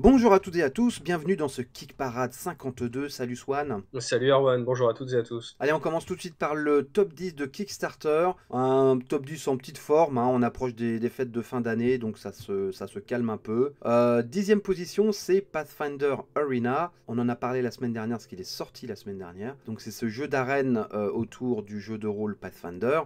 Bonjour à toutes et à tous, bienvenue dans ce Kick Parade 52. Salut Swan. Salut Erwan, bonjour à toutes et à tous. Allez, on commence tout de suite par le top 10 de Kickstarter. Un top 10 en petite forme, hein. On approche des fêtes de fin d'année, donc ça se calme un peu. Dixième position, c'est Pathfinder Arena. On en a parlé la semaine dernière, parce qu'il est sorti la semaine dernière. Donc c'est ce jeu d'arène autour du jeu de rôle Pathfinder.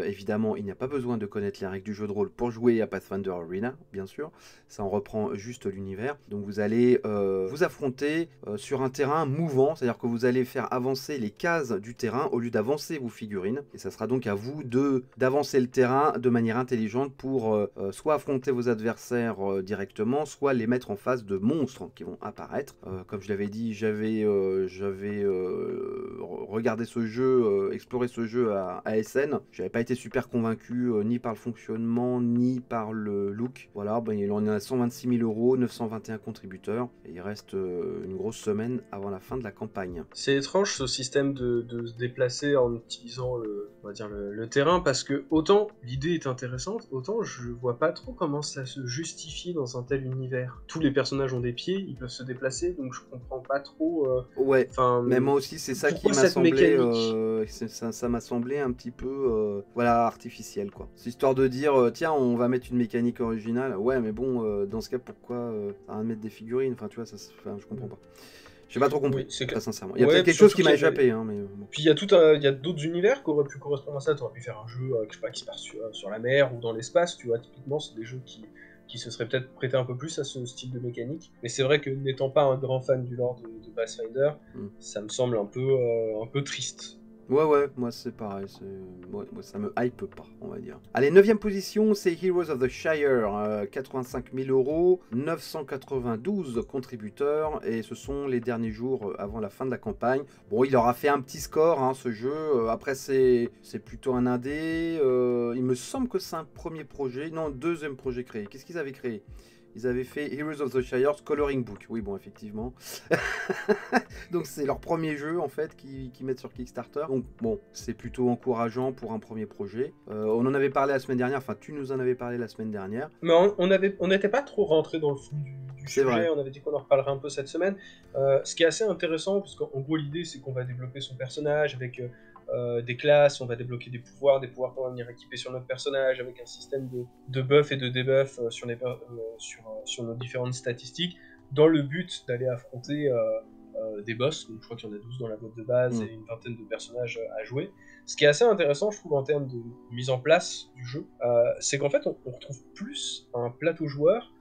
Évidemment, il n'y a pas besoin de connaître les règles du jeu de rôle pour jouer à Pathfinder Arena, bien sûr. Ça en reprend juste l'univers. Donc vous allez vous affronter sur un terrain mouvant, c'est-à-dire que vous allez faire avancer les cases du terrain au lieu d'avancer vos figurines. Et ça sera donc à vous d'avancer le terrain de manière intelligente pour soit affronter vos adversaires directement, soit les mettre en face de monstres qui vont apparaître. Comme je l'avais dit, j'avais regardé ce jeu, exploré ce jeu à SN. J'avais pas été super convaincu ni par le fonctionnement ni par le look. Voilà, ben, il en est à 126 000 euros, 921 contributeurs. Et il reste une grosse semaine avant la fin de la campagne. C'est étrange ce système de se déplacer en utilisant on va dire le terrain, parce que autant l'idée est intéressante, autant je vois pas trop comment ça se justifie dans un tel univers. Tous les personnages ont des pieds, ils peuvent se déplacer, donc je comprends pas trop. Ouais, Enfin, mais moi aussi c'est ça qui pourquoi m'a cette semblé, mécanique? ça m'a semblé un petit peu, voilà, artificiel quoi. C'est histoire de dire, tiens, on va mettre une mécanique originale. Ouais, mais bon, dans ce cas, pourquoi ça va mettre des figurines? Enfin, tu vois, enfin, je comprends pas. J'ai pas trop Oui, compris, c'est très clair. sincèrement. Il y a Ouais, peut-être puis quelque chose surtout qui qu'il m'a y avait. échappé, hein, mais bon. Puis il y a d'autres univers qui auraient pu correspondre à ça. Tu aurais pu faire un jeu, je sais pas, qui se passe sur la mer ou dans l'espace, tu vois. Typiquement, c'est des jeux qui se seraient peut-être prêtés un peu plus à ce style de mécanique. Mais c'est vrai que n'étant pas un grand fan du lore de Pathfinder, Hmm. ça me semble un peu triste. Ouais, ouais, moi c'est pareil, ouais, moi, ça me hype pas, on va dire. Allez, neuvième position, c'est Heroes of the Shire, 85 000 euros, 992 contributeurs, et ce sont les derniers jours avant la fin de la campagne. Bon, il aura fait un petit score, hein, ce jeu. Après, c'est plutôt un indé. Il me semble que c'est un premier projet, non, deuxième projet créé. Qu'est-ce qu'ils avaient créé? Ils avaient fait Heroes of the Shire's Coloring Book. Oui, bon, effectivement. Donc c'est leur premier jeu en fait qui mettent sur Kickstarter. Donc bon, c'est plutôt encourageant pour un premier projet. On en avait parlé la semaine dernière, enfin tu nous en avais parlé la semaine dernière. Mais on n'était pas trop rentré dans le fond du C'est vrai. sujet, on avait dit qu'on en reparlerait un peu cette semaine. Ce qui est assez intéressant, parce qu'en gros l'idée c'est qu'on va développer son personnage avec des classes, on va débloquer des pouvoirs qu'on va venir équiper sur notre personnage, avec un système de buff et de debuff sur nos différentes statistiques, dans le but d'aller affronter des boss. Donc je crois qu'il y en a 12 dans la boîte de base et une vingtaine de personnages à jouer. Ce qui est assez intéressant, je trouve, en termes de mise en place du jeu, c'est qu'en fait, on retrouve plus un plateau joueur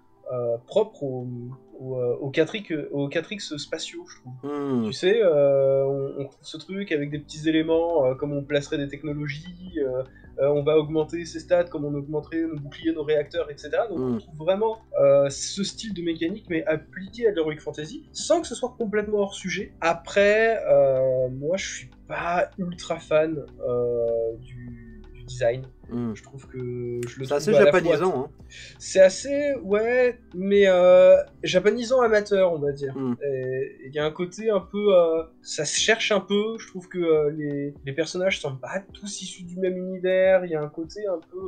propre aux 4X spatiaux, je trouve. Hmm. Tu sais, on trouve ce truc avec des petits éléments, comme on placerait des technologies, on va augmenter ses stats comme on augmenterait nos boucliers, nos réacteurs, etc. Donc on Hmm. retrouve vraiment ce style de mécanique, mais appliqué à l'Heroic Fantasy, sans que ce soit complètement hors sujet. Après, moi je suis pas ultra fan du design. Hmm. Je trouve que je le C'est trouve assez à la fois. japonisant, hein. C'est assez, ouais, mais japonisant amateur, on va dire. Hmm. Il y a un côté un peu, ça se cherche un peu. Je trouve que les personnages semblent pas tous issus du même univers. Il y a un côté un peu,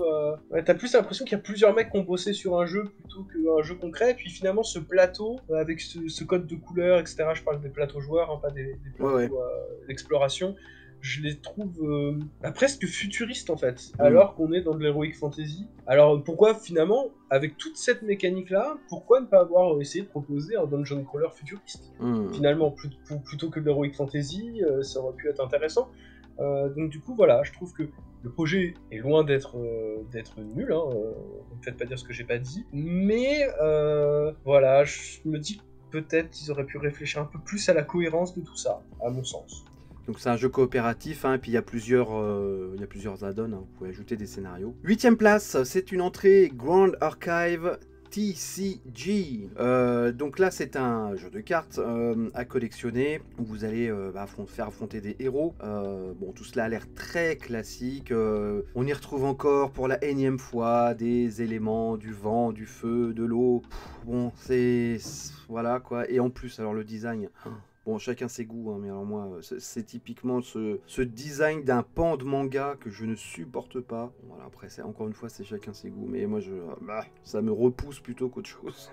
ouais, t'as plus l'impression qu'il y a plusieurs mecs qui ont bossé sur un jeu plutôt qu'un jeu concret. Et puis finalement, ce plateau avec ce code de couleurs, etc. Je parle des plateaux joueurs, hein, pas des Ouais, ouais. plateaux d'exploration. Je les trouve presque futuristes en fait, Hmm. alors qu'on est dans de l'heroic fantasy. Alors pourquoi finalement, avec toute cette mécanique-là, pourquoi ne pas avoir essayé de proposer un dungeon crawler futuriste? Hmm. Finalement, plutôt que de l'heroic fantasy, ça aurait pu être intéressant. Donc du coup, voilà, je trouve que le projet est loin d'être nul, hein, ne me faites pas dire ce que j'ai pas dit, mais voilà, je me dis que peut-être qu'ils auraient pu réfléchir un peu plus à la cohérence de tout ça, à mon sens. Donc c'est un jeu coopératif, hein, et puis il y a plusieurs add-ons, hein, vous pouvez ajouter des scénarios. Huitième place, c'est une entrée Grand Archive TCG. Donc là, c'est un jeu de cartes à collectionner où vous allez faire affronter des héros. Bon, tout cela a l'air très classique. On y retrouve encore pour la énième fois des éléments, du vent, du feu, de l'eau. Bon, voilà quoi. Et en plus, alors le design. Bon, chacun ses goûts, hein, mais alors moi, c'est typiquement ce design d'un pan de manga que je ne supporte pas. Voilà, après, encore une fois, c'est chacun ses goûts, mais moi, ça me repousse plutôt qu'autre chose.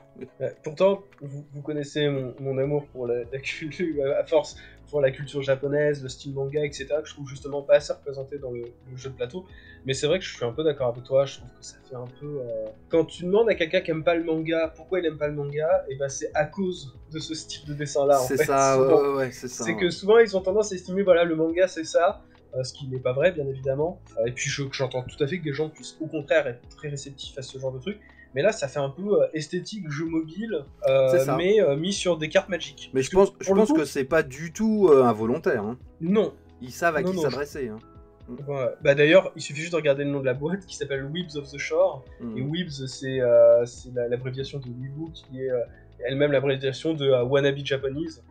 Pourtant, vous connaissez mon amour pour la culture, à force, pour la culture japonaise, le style manga, etc., que je trouve justement pas assez représenté dans le jeu de plateau. Mais c'est vrai que je suis un peu d'accord avec toi, je trouve que ça fait un peu... Quand tu demandes à quelqu'un qui aime pas le manga, pourquoi il aime pas le manga, et ben c'est à cause de ce style de dessin-là, en C'est fait, ça, souvent. ouais, c'est ça. C'est que souvent, ils ont tendance à estimer, voilà, le manga, c'est ça, ce qui n'est pas vrai, bien évidemment. Et puis, j'entends tout à fait que des gens puissent, au contraire, être très réceptifs à ce genre de truc. Mais là, ça fait un peu esthétique jeu mobile, C'est ça. mais mis sur des cartes Magic. Mais Parce je pense que c'est pas du tout involontaire. Hein. Non. Ils savent à Non, qui non. s'adresser. Hein. Ouais. Bah d'ailleurs, il suffit juste de regarder le nom de la boîte qui s'appelle Weebs of the Shore. Et Weebs, c'est l'abréviation de Weeboo qui est elle-même l'abréviation de Wannabe Japanese.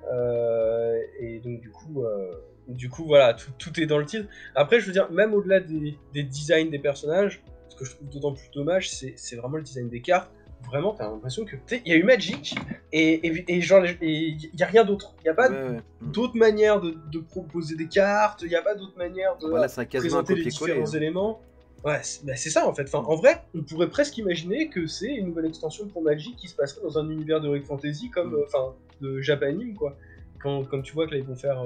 Et donc du coup voilà, tout est dans le titre. Après, je veux dire, même au-delà des designs des personnages, ce que je trouve d'autant plus dommage, c'est vraiment le design des cartes. Vraiment, t'as l'impression que il y a eu Magic et genre il y a rien d'autre. Il y a pas Ouais. d'autre manière de proposer des cartes. Il y a pas d'autre manière de Voilà, c'est quasiment un présenter les copier-coller. différents Hein. éléments. Ouais, c'est ça en fait. Enfin, en vrai, on pourrait presque imaginer que c'est une nouvelle extension pour Magic qui se passerait dans un univers d'Heroic Fantasy comme, de Japanime quoi. Quand tu vois que là ils vont faire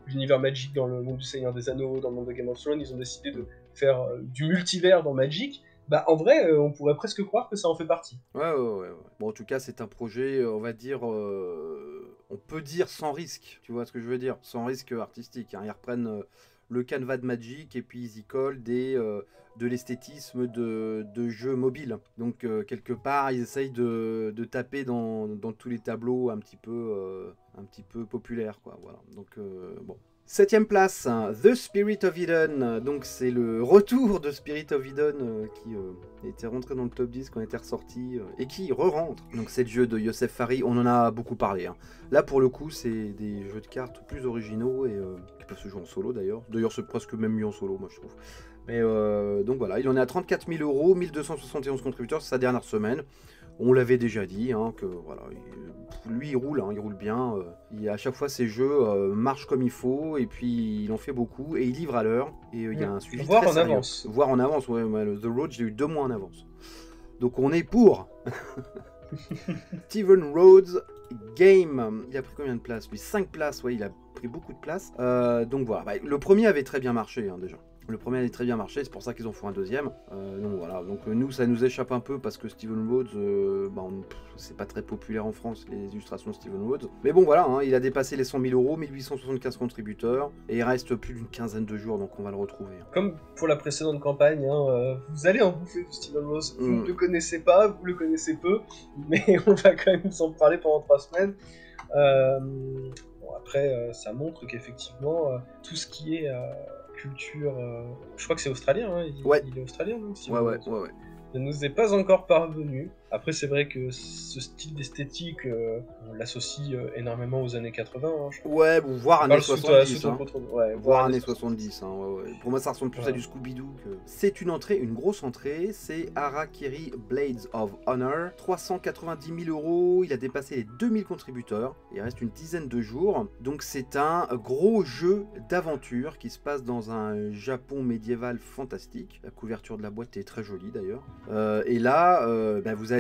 l'univers Magic dans le monde du Seigneur des Anneaux, dans le monde de Game of Thrones, ils ont décidé de faire du multivers dans Magic. Bah en vrai, on pourrait presque croire que ça en fait partie. Ouais. Bon, en tout cas, c'est un projet, on va dire, on peut dire sans risque. Tu vois ce que je veux dire? Sans risque artistique. Hein. Ils reprennent le canevas de Magic et puis ils y collent de l'esthétisme de jeux mobiles. Donc, quelque part, ils essayent de taper dans tous les tableaux un petit peu populaires, quoi. Voilà. Donc, bon. Septième place, hein, The Spirit of Eden. Donc c'est le retour de Spirit of Eden qui était rentré dans le top 10 quand il était ressorti et qui re-rentre. Donc c'est le jeu de Youssef Fari, on en a beaucoup parlé. Hein. Là pour le coup c'est des jeux de cartes plus originaux et qui peuvent se jouer en solo d'ailleurs. D'ailleurs c'est presque même mieux en solo moi je trouve. Mais donc voilà, il en est à 34 000 euros, 1271 contributeurs, c'est sa dernière semaine. On l'avait déjà dit, hein, que voilà, lui il roule bien. À chaque fois ses jeux marchent comme il faut et puis il en fait beaucoup et il livre à l'heure et il y a un suivi Voire très en sérieux. avance. Voire en avance, ouais, The Road j'ai eu 2 mois en avance. Donc on est pour Steven Rhodes Game. Il a pris combien de places? Lui 5 places, ouais, il a pris beaucoup de places. Donc voilà, bah, le premier avait très bien marché déjà. Le premier avait très bien marché, c'est pour ça qu'ils en font un deuxième. Donc voilà, donc nous ça nous échappe un peu parce que Steven Rhodes, c'est pas très populaire en France les illustrations de Steven Rhodes. Mais bon voilà, hein, il a dépassé les 100 000 euros, 1875 contributeurs et il reste plus d'une quinzaine de jours donc on va le retrouver. Comme pour la précédente campagne, hein, vous allez en bouffer du Steven Rhodes. Vous ne le connaissez pas, vous le connaissez peu, mais on va quand même s'en parler pendant 3 semaines. Bon, après, ça montre qu'effectivement, tout ce qui est culture. Je crois que c'est australien, hein, il est australien, donc Steven Rhodes. Ouais. Ne nous est pas encore parvenu. Après, c'est vrai que ce style d'esthétique, on l'associe énormément aux années 80. Hein, ouais, bon, voire années 70. Voire années 70. Hein, ouais. Pour moi, ça ressemble plus à du Scooby-Doo. C'est une grosse entrée. C'est Harakiri Blades of Honor. 390 000 euros. Il a dépassé les 2000 contributeurs. Il reste une dizaine de jours. Donc, c'est un gros jeu d'aventure qui se passe dans un Japon médiéval fantastique. La couverture de la boîte est très jolie d'ailleurs. Et là, vous allez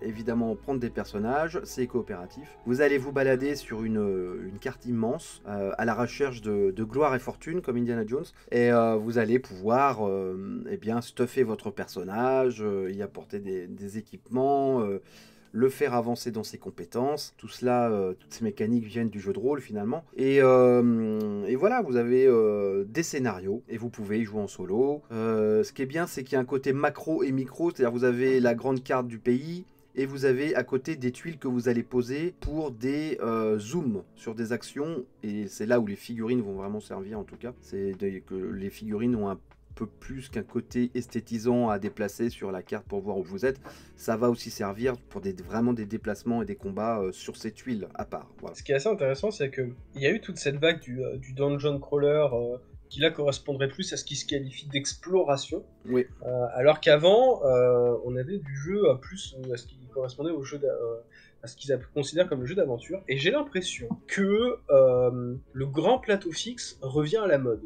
évidemment prendre des personnages, c'est coopératif. Vous allez vous balader sur une carte immense à la recherche de gloire et fortune comme Indiana Jones. Et vous allez pouvoir stuffer votre personnage, y apporter des équipements, le faire avancer dans ses compétences. Tout cela, toutes ces mécaniques viennent du jeu de rôle finalement. Et voilà, vous avez des scénarios et vous pouvez y jouer en solo. Ce qui est bien, c'est qu'il y a un côté macro et micro, c'est-à-dire vous avez la grande carte du pays et vous avez à côté des tuiles que vous allez poser pour des zooms sur des actions. Et c'est là où les figurines vont vraiment servir en tout cas. C'est que les figurines ont un peu plus qu'un côté esthétisant à déplacer sur la carte pour voir où vous êtes. Ça va aussi servir pour vraiment des déplacements et des combats sur ces tuiles à part. Voilà. Ce qui est assez intéressant, c'est qu'il y a eu toute cette vague du dungeon crawler qui là correspondrait plus à ce qui se qualifie d'exploration. Oui. Alors qu'avant, on avait du jeu plus à ce qui correspondait au jeu à ce qu'ils considèrent comme le jeu d'aventure, et j'ai l'impression que le grand plateau fixe revient à la mode,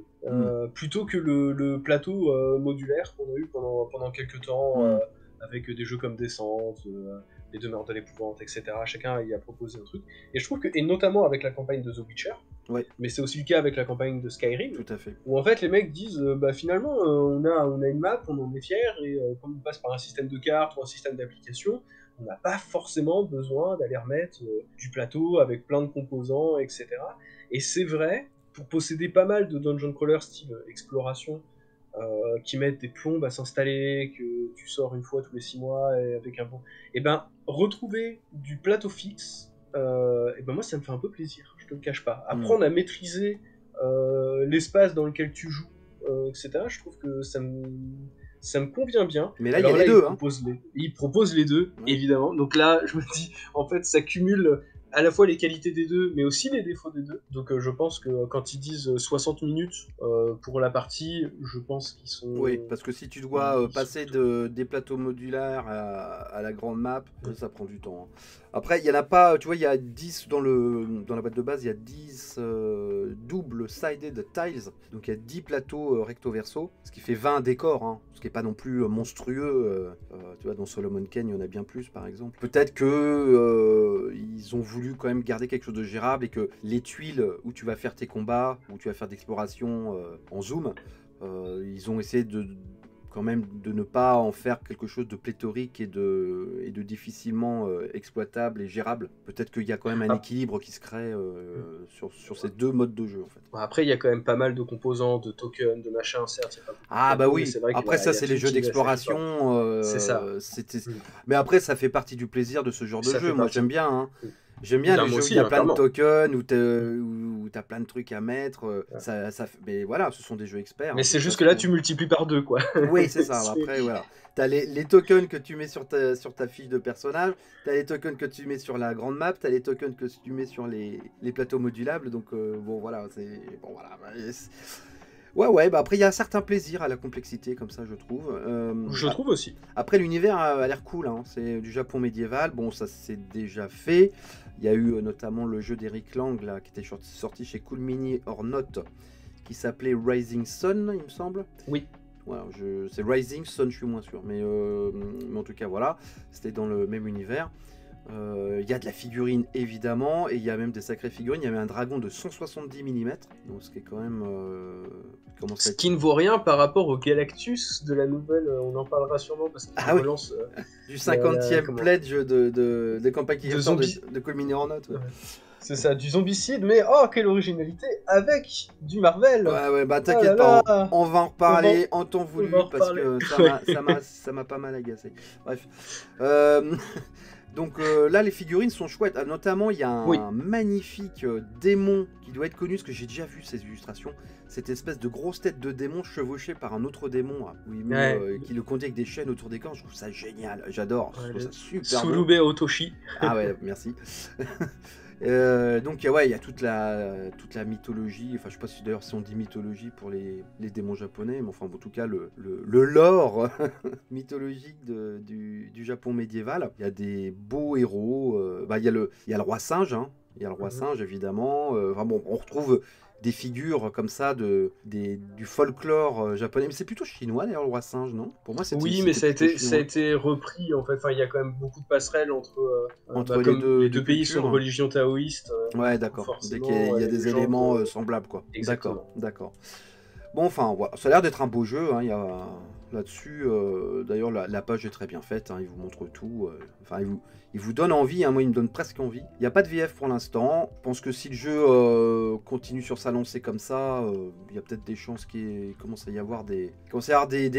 plutôt que le plateau modulaire qu'on a eu pendant quelques temps, avec des jeux comme Descent, les Demeures de l'épouvante, etc. Chacun y a proposé un truc, et je trouve que, et notamment avec la campagne de The Witcher, Ouais, mais c'est aussi le cas avec la campagne de Skyrim, tout à fait. où en fait les mecs disent bah finalement on a une map, on en est fier, et comme on passe par un système de cartes ou un système d'application, on n'a pas forcément besoin d'aller remettre du plateau avec plein de composants, etc. Et c'est vrai, pour posséder pas mal de dungeon crawlers style exploration, qui mettent des plombes à s'installer, que tu sors une fois tous les 6 mois et avec un bon... Et ben, retrouver du plateau fixe, et ben moi ça me fait un peu plaisir, je te le cache pas. Apprendre à maîtriser l'espace dans lequel tu joues, etc. Je trouve que ça me convient bien. Mais là, Alors il y a les deux. il propose les deux, évidemment. Donc là, je me dis, en fait, ça cumule à la fois les qualités des deux, mais aussi les défauts des deux. Donc je pense que quand ils disent 60 minutes pour la partie, je pense qu'ils sont... Oui, parce que si tu dois passer des plateaux modulaires à la grande map, ça prend du temps. Après, il n'y en a pas, tu vois, il y a 10 dans la boîte de base, il y a 10 double-sided tiles, donc il y a 10 plateaux recto-verso, ce qui fait 20 décors, hein, ce qui n'est pas non plus monstrueux. Tu vois, dans Solomon Kane, il y en a bien plus, par exemple. Peut-être que ils ont voulu quand même garder quelque chose de gérable et que les tuiles où tu vas faire tes combats, où tu vas faire d'exploration en zoom, ils ont essayé quand même de ne pas en faire quelque chose de pléthorique et de difficilement exploitable et gérable. Peut-être qu'il y a quand même un équilibre qui se crée sur ces deux modes de jeu, en fait. Après, il y a quand même pas mal de composants, de tokens, de machins, certes. Bah oui, après ça c'est les jeux d'exploration. C'est ça. Mais après ça fait partie du plaisir de ce genre de jeu. Moi j'aime bien. Hein. J'aime bien les jeux où il y a plein de tokens, où tu as plein de trucs à mettre. Mais voilà, ce sont des jeux experts. Mais c'est juste que là, tu multiplies par 2, quoi. Oui, c'est ça. Après, voilà. Tu as les tokens que tu mets sur ta fiche de personnage, tu as les tokens que tu mets sur la grande map, tu as les tokens que tu mets sur les plateaux modulables. Donc, bon, voilà. Ouais, bah après il y a un certain plaisir à la complexité comme ça je trouve. Je trouve aussi. Après l'univers a l'air cool, hein. C'est du Japon médiéval, bon ça c'est déjà fait. Il y a eu notamment le jeu d'Eric Lang là, qui était sorti chez Cool Mini or Not, qui s'appelait Rising Sun il me semble. Oui. Voilà, c'est Rising Sun, je suis moins sûr, mais en tout cas voilà, c'était dans le même univers. Il y a de la figurine évidemment, et il y a même des sacrées figurines. Il y avait un dragon de 170 mm, donc ce qui est quand même ce qui ne vaut rien par rapport au Galactus de la nouvelle, on en parlera sûrement parce qu'il relance du 50e pledge de campagne de Cool Mini or Not. Ouais. C'est ça, du zombicide, mais oh quelle originalité avec du Marvel. Ouais, bah t'inquiète pas, on va en reparler en temps voulu parce que ça m'a pas mal agacé. Bref. Donc là, les figurines sont chouettes. Notamment, il y a un magnifique démon qui doit être connu, parce que j'ai déjà vu ces illustrations. Cette espèce de grosse tête de démon chevauchée par un autre démon, qui le conduit avec des chaînes autour des corps. Je trouve ça génial, j'adore. Je trouve ça super beau. Sulube Otoshi. Ah ouais, merci. Donc il y a toute la mythologie, enfin je sais pas si d'ailleurs si on dit mythologie pour les démons japonais, mais enfin en tout cas le lore mythologique du Japon médiéval. Il y a des beaux héros, il y a le roi singe, hein. Il y a le roi singe évidemment, on retrouve des figures comme ça du folklore japonais, mais c'est plutôt chinois d'ailleurs le roi singe, non? Pour moi oui, mais ça a été repris en fait. Enfin, il y a quand même beaucoup de passerelles entre les deux pays sont de religion taoïste. Ouais, d'accord. Dès qu'il y a des éléments semblables, quoi. D'accord. Bon, enfin, voilà. Ça a l'air d'être un beau jeu. Hein. Il y a là-dessus. D'ailleurs, la page est très bien faite. Hein. Il vous montre tout. Enfin, il vous donne envie. Hein. Moi, il me donne presque envie. Il n'y a pas de VF pour l'instant. Je pense que si le jeu continue sur sa lancée comme ça, il y a peut-être des chances qu'il commence à y avoir des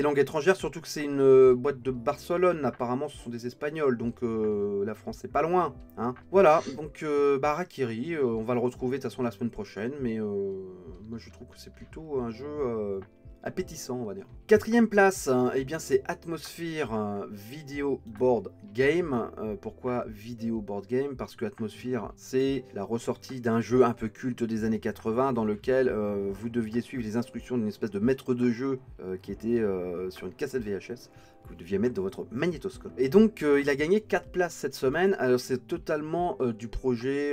langues étrangères. Surtout que c'est une boîte de Barcelone. Apparemment, ce sont des Espagnols. Donc, la France, c'est pas loin. Hein. Voilà. Donc, Harakiri, on va le retrouver de toute façon la semaine prochaine. Mais moi, je trouve que c'est plutôt un jeu appétissant, on va dire. Quatrième place, eh bien c'est Atmosphere Video Board Game. Pourquoi Video Board Game? Parce que Atmosphere, c'est la ressortie d'un jeu un peu culte des années 80 dans lequel vous deviez suivre les instructions d'une espèce de maître de jeu qui était sur une cassette VHS que vous deviez mettre dans votre magnétoscope. Et donc il a gagné 4 places cette semaine. Alors c'est totalement du projet,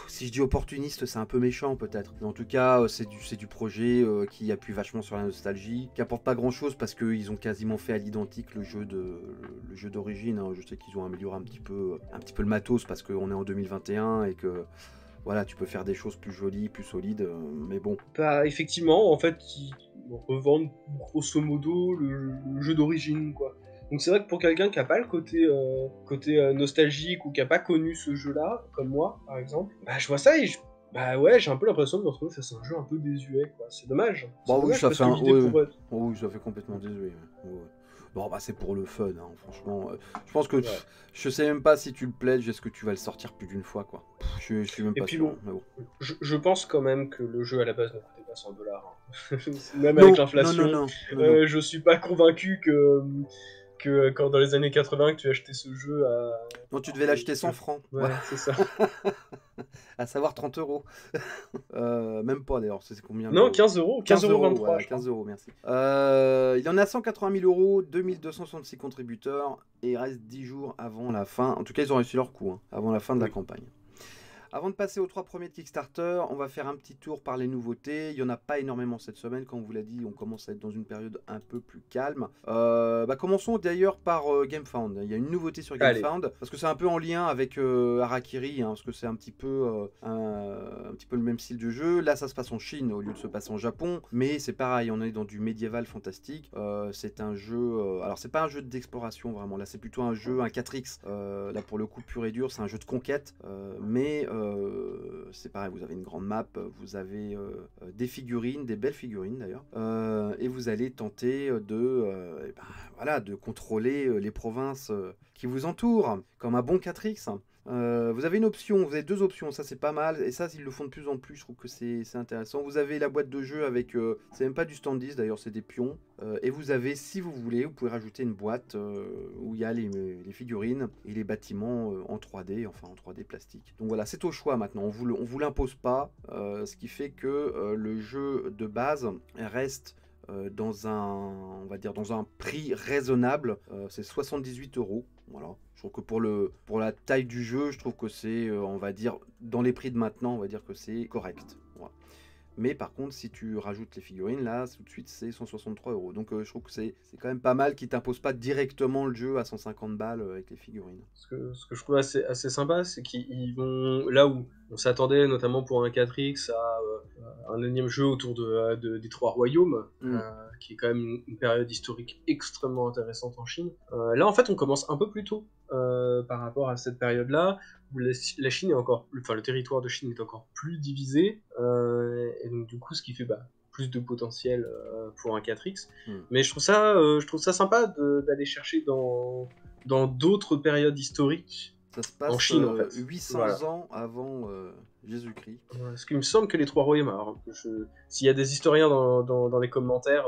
si je dis opportuniste c'est un peu méchant peut-être, mais en tout cas c'est du projet qui appuie vachement sur la nostalgie, qui apporte pas grand chose parce qu'ils ont quasiment fait à l'identique le jeu d'origine. Je sais qu'ils ont amélioré un petit peu le matos parce qu'on est en 2021 et que voilà, tu peux faire des choses plus jolies, plus solides, mais bon. Bah, effectivement, en fait, ils revendent grosso modo le jeu d'origine, quoi. Donc c'est vrai que pour quelqu'un qui n'a pas le côté nostalgique ou qui n'a pas connu ce jeu-là, comme moi, par exemple, bah je vois ça et bah ouais, j'ai un peu l'impression de me retrouver face à un jeu un peu désuet, quoi. C'est dommage. Bah oui, dommage ça parce fait que l'idée pourrait être... oui, ça fait complètement désuet. Ouais. Ouais. Bon, bah c'est pour le fun, hein, franchement. Je pense que Ouais. je sais même pas si tu le pledges, est-ce que tu vas le sortir plus d'une fois, quoi. Je suis même Et pas puis sûr. bon, Mais bon. je pense quand même que le jeu à la base ne coûtait pas 100 dollars. Même Non, avec non, l'inflation, non. je suis pas convaincu que quand dans les années 80 que tu achetais ce jeu à... Non, tu devais l'acheter 100 francs. Ouais, c'est ça. À savoir 30 euros. Même pas d'ailleurs, c'est combien Non, le... 15 euros, 15 15,23 euros, €, voilà, je crois. 15 euros, merci. Il en a 180 000 euros, 2266 contributeurs, et il reste 10 jours avant la fin. En tout cas, ils ont réussi leur coup, hein, avant la fin de la Oui. campagne. Avant de passer aux 3 premiers de Kickstarter, on va faire un petit tour par les nouveautés. Il n'y en a pas énormément cette semaine, comme on vous l'a dit, on commence à être dans une période un peu plus calme. Commençons d'ailleurs par GameFound. Il y a une nouveauté sur Allez. GameFound, parce que c'est un peu en lien avec Harakiri, hein, parce que c'est un petit peu le même style de jeu. Là, ça se passe en Chine au lieu de se passer en Japon, mais c'est pareil, on est dans du médiéval fantastique. C'est un jeu... alors, c'est pas un jeu d'exploration, vraiment. Là, c'est plutôt un jeu, un 4X. Là, pour le coup, pur et dur, c'est un jeu de conquête, mais... c'est pareil, vous avez une grande map, vous avez des figurines, des belles figurines d'ailleurs, et vous allez tenter de contrôler les provinces qui vous entourent, comme un bon 4X. Vous avez une option, vous avez 2 options, ça c'est pas mal, et ça ils le font de plus en plus, je trouve que c'est intéressant. Vous avez la boîte de jeu avec, c'est même pas du standis d'ailleurs, c'est des pions, et vous avez, si vous voulez, vous pouvez rajouter une boîte où il y a les figurines et les bâtiments en 3D, enfin en 3D plastique. Donc voilà, c'est au choix maintenant, on vous l'impose pas, ce qui fait que le jeu de base reste dans un prix raisonnable, c'est 78 €. Voilà. Je trouve que pour la taille du jeu, je trouve que c'est, on va dire, dans les prix de maintenant, on va dire que c'est correct. Voilà. Mais par contre, si tu rajoutes les figurines, là, tout de suite, c'est 163 €. Donc je trouve que c'est quand même pas mal qu'ils t'imposent pas directement le jeu à 150 balles avec les figurines. Ce que je trouve assez sympa, c'est qu'ils vont là où on s'attendait, notamment pour un 4X, à un énième jeu autour des 3 royaumes, qui est quand même une période historique extrêmement intéressante en Chine. Là, en fait, on commence un peu plus tôt par rapport à cette période-là, où la Chine est encore plus, enfin, le territoire de Chine est encore plus divisé, et donc du coup, ce qui fait plus de potentiel pour un 4X. Mais je trouve ça sympa d'aller chercher dans d'autres périodes historiques. Ça se passe en Chine, en fait. 800 ans avant Jésus-Christ. Parce qu'il me semble que les 3 royaumes, alors, s'il y a des historiens dans les commentaires,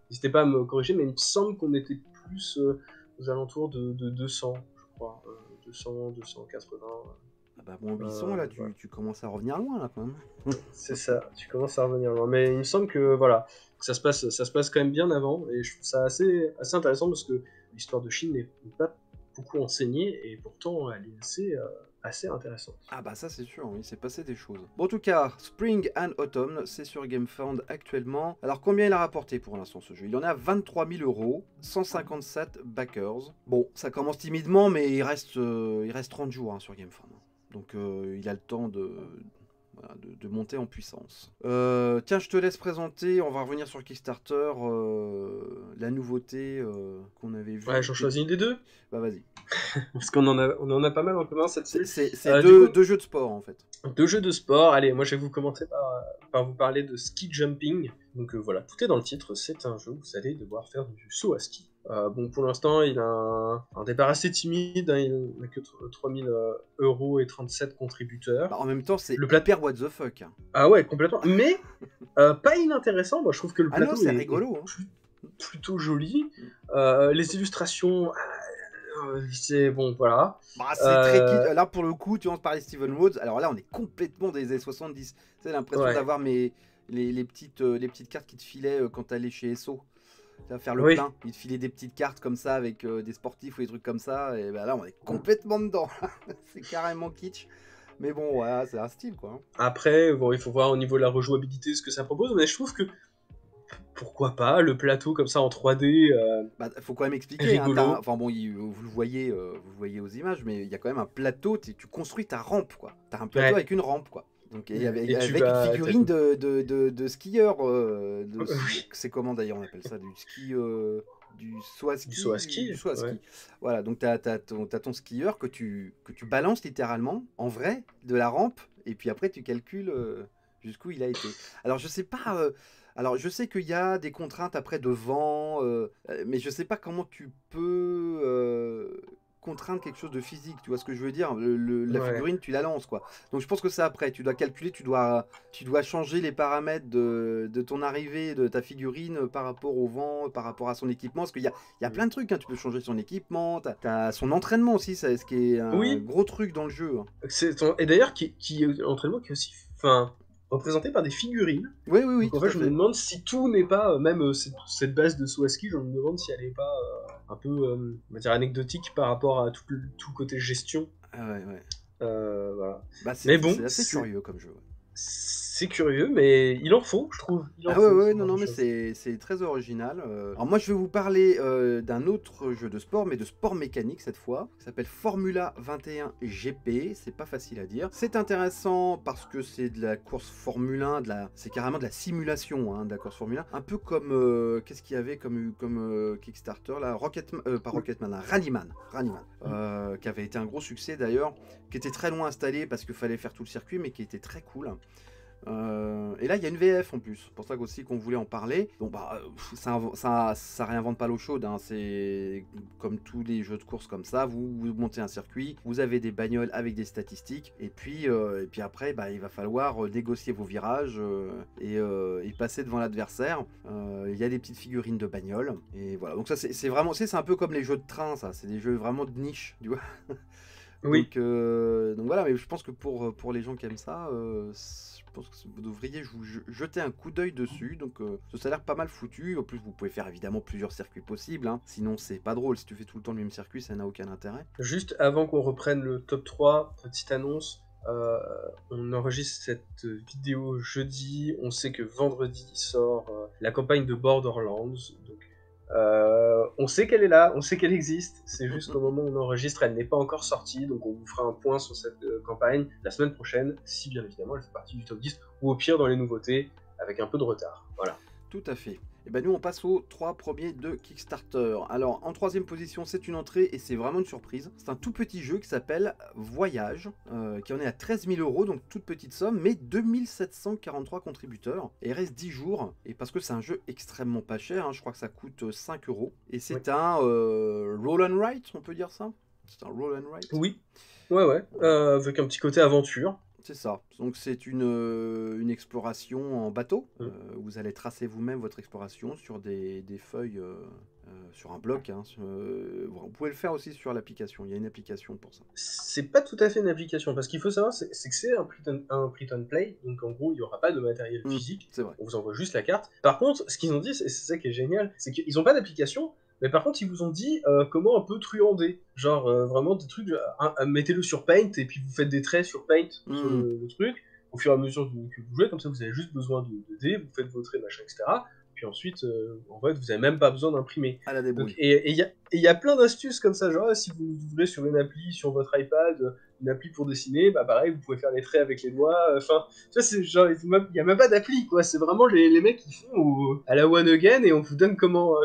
n'hésitez pas à me corriger, mais il me semble qu'on était plus aux alentours de 200, je crois. 200, 280. Ah bah bon, 800 là, tu commences à revenir loin là quand même. C'est ça, tu commences à revenir loin. Mais il me semble que voilà, que ça se passe quand même bien avant, et je trouve ça assez intéressant parce que l'histoire de Chine n'est pas beaucoup enseignée, et pourtant elle est assez intéressante. Ah bah ça c'est sûr, oui, c'est passé des choses. Bon, en tout cas, Spring and Autumn, c'est sur GameFound actuellement. Alors combien il a rapporté pour l'instant ce jeu? Il en a 23 000 €, 157 backers. Bon, ça commence timidement, mais il reste 30 jours hein, sur GameFound. Donc il a le temps de monter en puissance. Tiens, je te laisse présenter, on va revenir sur Kickstarter, la nouveauté qu'on avait vue. Ouais, j'en choisis une des deux. Bah vas-y. Parce qu'on en a pas mal en commun cette série. C'est deux jeux de sport en fait. 2 jeux de sport. Allez, moi je vais vous commencer par vous parler de ski jumping. Donc voilà, tout est dans le titre, c'est un jeu où vous allez devoir faire du saut à ski. Bon, pour l'instant, il a un départ assez timide, hein, il n'a que 3 000 € et 37 contributeurs. Bah, en même temps, c'est le plat hyper what the fuck. Ah ouais, complètement. Mais pas inintéressant, moi je trouve que le plateau c'est rigolo. Hein. plutôt joli. Les illustrations, c'est bon, voilà. Bah, c'est très kitsch. Là, pour le coup, tu vois, on parlait de Steven Rhodes. Alors là, on est complètement des années 70. C'est l'impression Ouais. d'avoir les petites cartes qui te filaient quand t'allais chez Esso. Tu vas faire le Oui. plein. Ils te filaient des petites cartes comme ça avec des sportifs ou des trucs comme ça. Et bah, là, on est complètement dedans. C'est carrément kitsch. Mais bon, voilà, c'est un style, quoi. Après, bon, il faut voir au niveau de la rejouabilité ce que ça propose, mais je trouve que pourquoi pas, le plateau comme ça en 3D, Bah, faut quand même est expliquer. Hein, rigolo. enfin bon, vous le voyez aux images, mais il y a quand même un plateau. Tu construis ta rampe, quoi. T'as un plateau Ouais. avec une rampe, quoi. Donc, et avec, Et tu avec une vas. figurine de skieur. Oui, C'est comment d'ailleurs on appelle ça? Du ski. Du saut à du saut à ski, ski, du saut à ouais. ski. Voilà, donc t'as ton skieur que tu balances littéralement en vrai de la rampe, et puis après tu calcules jusqu'où il a été. Alors je sais pas, alors je sais qu'il y a des contraintes après de vent, mais je sais pas comment tu peux contraindre quelque chose de physique, tu vois ce que je veux dire? La Ouais. figurine, tu la lances, quoi. Donc je pense que c'est après, tu dois calculer, tu dois changer les paramètres de ton arrivée de ta figurine par rapport au vent, par rapport à son équipement, parce il y a plein de trucs, hein. Tu peux changer son équipement, t'as son entraînement aussi, ça, ce qui est un Oui, gros truc dans le jeu, hein. et d'ailleurs, qui est entraînement qui est aussi enfin, représenté par des figurines. Oui, oui, oui, Donc en tout fait, à je me fait. demande si tout n'est pas, même cette base de saut à ski, je me demande si elle n'est pas un peu, on va dire, anecdotique par rapport à tout le côté gestion. Ah ouais, ouais. Voilà. Bah, Mais c'est bon, assez curieux comme jeu, ouais. c'est curieux, mais il en faut, je trouve. Il en Ah ouais, faut, ouais, ce non, genre de non, mais choses. c'est très original. Alors moi, je vais vous parler d'un autre jeu de sport, mais de sport mécanique cette fois, qui s'appelle Formula 21 GP. C'est pas facile à dire. C'est intéressant parce que c'est de la course Formule 1, c'est carrément de la simulation, hein, de la course Formule 1. Un peu comme, qu'est-ce qu'il y avait comme Kickstarter là, pas Oui. Rocketman, hein, Rallyman, qui avait été un gros succès d'ailleurs, qui était très loin installé parce qu'il fallait faire tout le circuit, mais qui était très cool. Et là, il y a une VF en plus. C'est pour ça aussi qu'on voulait en parler. Donc, bah, ça réinvente pas l'eau chaude, hein. C'est comme tous les jeux de course comme ça. Vous montez un circuit, vous avez des bagnoles avec des statistiques, et puis après, bah, il va falloir négocier vos virages et passer devant l'adversaire. Il y a des petites figurines de bagnoles, et voilà. Donc ça, c'est vraiment, c'est un peu comme les jeux de train, ça. C'est des jeux vraiment de niche, tu vois. Oui. Donc voilà, mais je pense que pour les gens qui aiment ça, je pense que vous devriez jeter un coup d'œil dessus. Donc ça a l'air pas mal foutu. En plus, vous pouvez faire évidemment plusieurs circuits possibles, hein. Sinon, c'est pas drôle. Si tu fais tout le temps le même circuit, ça n'a aucun intérêt. Juste avant qu'on reprenne le top 3, petite annonce. On enregistre cette vidéo jeudi. On sait que vendredi sort la campagne de Borderlands. Donc, on sait qu'elle est là, on sait qu'elle existe. C'est juste qu'au moment où on enregistre, elle n'est pas encore sortie. Donc, on vous fera un point sur cette campagne la semaine prochaine, si bien évidemment elle fait partie du top 10, ou au pire dans les nouveautés, avec un peu de retard. Voilà. Tout à fait. Et ben nous on passe aux 3 premiers de Kickstarter. Alors en troisième position c'est une entrée et c'est vraiment une surprise. C'est un tout petit jeu qui s'appelle Voyage, qui en est à 13 000 €, donc toute petite somme, mais 2743 contributeurs. Et il reste 10 jours, et parce que c'est un jeu extrêmement pas cher, hein, je crois que ça coûte 5 €. Et c'est Oui. un roll and write, on peut dire ça? C'est un roll and write. Oui. Ouais. Avec un petit côté aventure. C'est ça. Donc c'est une exploration en bateau. Mm. Vous allez tracer vous-même votre exploration sur des feuilles, sur un bloc, hein. Vous pouvez le faire aussi sur l'application. Il y a une application pour ça. C'est pas tout à fait une application, parce qu'il faut savoir, c'est que c'est un print and play, donc en gros, il n'y aura pas de matériel physique, C'est vrai. on vous envoie juste la carte. Par contre, ce qu'ils ont dit, c'est ça qui est génial, c'est qu'ils ont pas d'application, mais par contre, ils vous ont dit comment un peu truander. Genre, vraiment des trucs, mettez-le sur Paint, et puis vous faites des traits sur Paint, sur le truc, au fur et à mesure que vous jouez, comme ça, vous avez juste besoin de dés, vous faites vos traits, machin, etc. Puis ensuite, en fait, vous avez même pas besoin d'imprimer. À la Donc, débrouille. et il y a plein d'astuces comme ça, genre si vous ouvrez sur une appli, sur votre iPad, une appli pour dessiner, bah pareil, vous pouvez faire les traits avec les doigts, enfin, tu vois, c'est genre, il y a même pas d'appli, quoi, c'est vraiment les mecs qui font à la one again, et on vous donne comment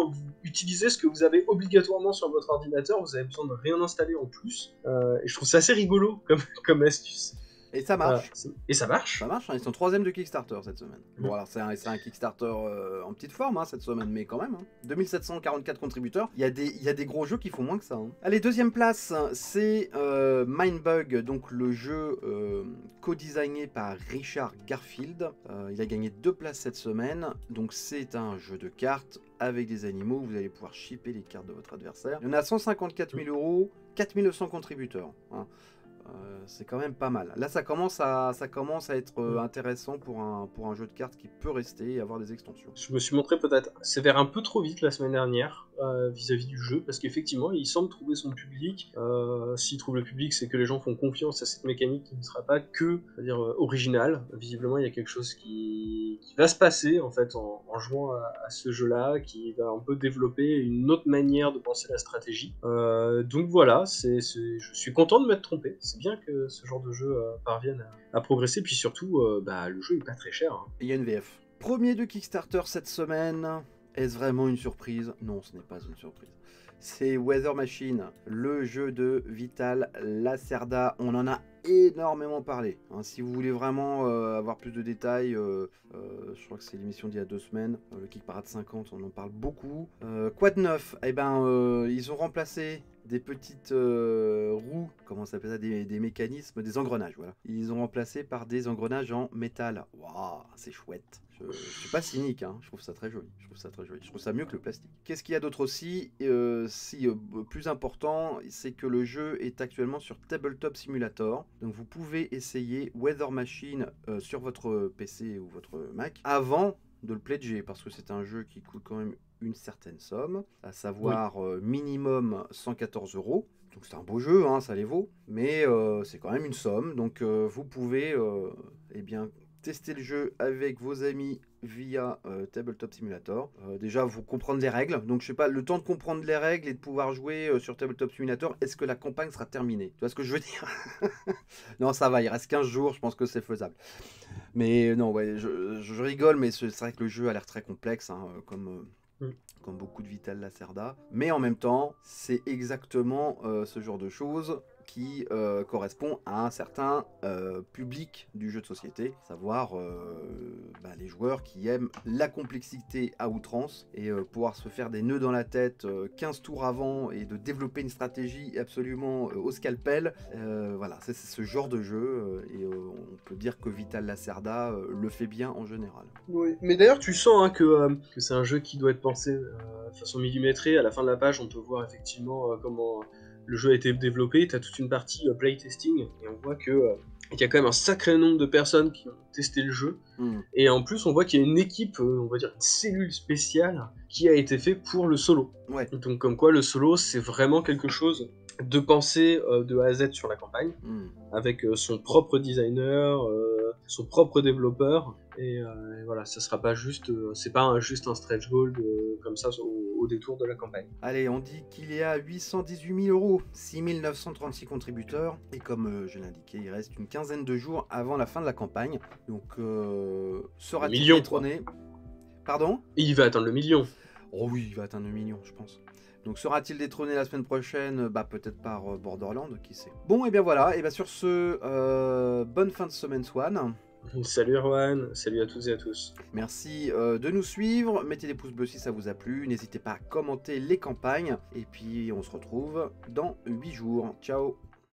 vous utilisez ce que vous avez obligatoirement sur votre ordinateur, vous avez besoin de rien installer en plus, et je trouve ça assez rigolo comme astuce. Et ça marche. Et ça marche. Ça marche, hein, ils sont 3e de Kickstarter cette semaine. Bon, Mm. alors c'est un Kickstarter en petite forme cette semaine, mais quand même. 2744 contributeurs, il y a des gros jeux qui font moins que ça. Allez, 2e place, c'est Mindbug, donc le jeu co-designé par Richard Garfield. Il a gagné 2 places cette semaine, donc c'est un jeu de cartes avec des animaux. Vous allez pouvoir shipper les cartes de votre adversaire. Il y en a 154 000 euros, 4900 contributeurs. C'est quand même pas mal. Là, ça commence à être intéressant pour un jeu de cartes qui peut rester et avoir des extensions. Je me suis montré peut-être sévère un peu trop vite la semaine dernière vis-à-vis du jeu, parce qu'effectivement, il semble trouver son public. S'il trouve le public, c'est que les gens font confiance à cette mécanique qui ne sera pas que, c'est-à-dire originale. Visiblement, il y a quelque chose qui va se passer en fait en jouant à ce jeu-là, qui va un peu développer une autre manière de penser la stratégie. Donc voilà, je suis content de m'être trompé. C'est bien que ce genre de jeu parvienne à progresser, puis surtout, le jeu est pas très cher. Et il y a une VF. Premier de Kickstarter cette semaine. Est-ce vraiment une surprise? Non, ce n'est pas une surprise. C'est Weather Machine, le jeu de Vital Lacerda. On en a énormément parlé. Si vous voulez vraiment avoir plus de détails, je crois que c'est l'émission d'il y a 2 semaines, le Kick Parade 50, on en parle beaucoup. Quoi de neuf? Ils ont remplacé des petites roues, comment ça s'appelle ça, des mécanismes, des engrenages, voilà. Ils ont remplacé par des engrenages en métal. Waouh, c'est chouette. Je suis pas cynique, je trouve ça très joli. Je trouve ça mieux que le plastique. Qu'est-ce qu'il y a d'autre aussi? Plus important, c'est que le jeu est actuellement sur Tabletop Simulator. Donc vous pouvez essayer Weather Machine sur votre PC ou votre Mac avant de le pledger, parce que c'est un jeu qui coûte quand même une certaine somme, à savoir minimum 114 €. Donc c'est un beau jeu, ça les vaut, mais c'est quand même une somme. Donc vous pouvez tester le jeu avec vos amis via Tabletop Simulator. Déjà, vous comprendre les règles. Donc, je sais pas, le temps de comprendre les règles et de pouvoir jouer sur Tabletop Simulator, est-ce que la campagne sera terminée? Tu vois ce que je veux dire? Non, ça va, il reste 15 jours, je pense que c'est faisable. Mais non, ouais, je rigole, mais c'est vrai que le jeu a l'air très complexe, comme beaucoup de Vital Lacerda. Mais en même temps, c'est exactement ce genre de choses qui correspond à un certain public du jeu de société, savoir les joueurs qui aiment la complexité à outrance et pouvoir se faire des nœuds dans la tête 15 tours avant et de développer une stratégie absolument au scalpel. Voilà, c'est ce genre de jeu et on peut dire que Vital Lacerda le fait bien en général. Oui, mais d'ailleurs tu sens que c'est un jeu qui doit être pensé de façon millimétrée. À la fin de la page, on peut voir effectivement comment le jeu a été développé. Tu as toute une partie playtesting et on voit que il y a quand même un sacré nombre de personnes qui ont testé le jeu. Et en plus, on voit qu'il y a une équipe, on va dire une cellule spéciale qui a été faite pour le solo. Ouais. Donc comme quoi le solo, c'est vraiment quelque chose de penser de A à Z sur la campagne, avec son propre designer, son propre développeur, et voilà, ça sera pas juste, c'est pas juste un stretch goal comme ça au détour de la campagne. Allez, on dit qu'il y a 818 000 €, 6 936 contributeurs, et comme je l'indiquais, il reste une quinzaine de jours avant la fin de la campagne, donc sera-t-il détrôné? Pardon? Et il va atteindre le million. Oh oui, il va atteindre le million, je pense. Donc sera-t-il détrôné la semaine prochaine? Peut-être par Borderland, qui sait. Bon, et bien voilà, et bien sur ce, bonne fin de semaine Swan. Salut Erwan, salut à toutes et à tous. Merci de nous suivre, mettez des pouces bleus si ça vous a plu, n'hésitez pas à commenter les campagnes, et puis on se retrouve dans 8 jours. Ciao!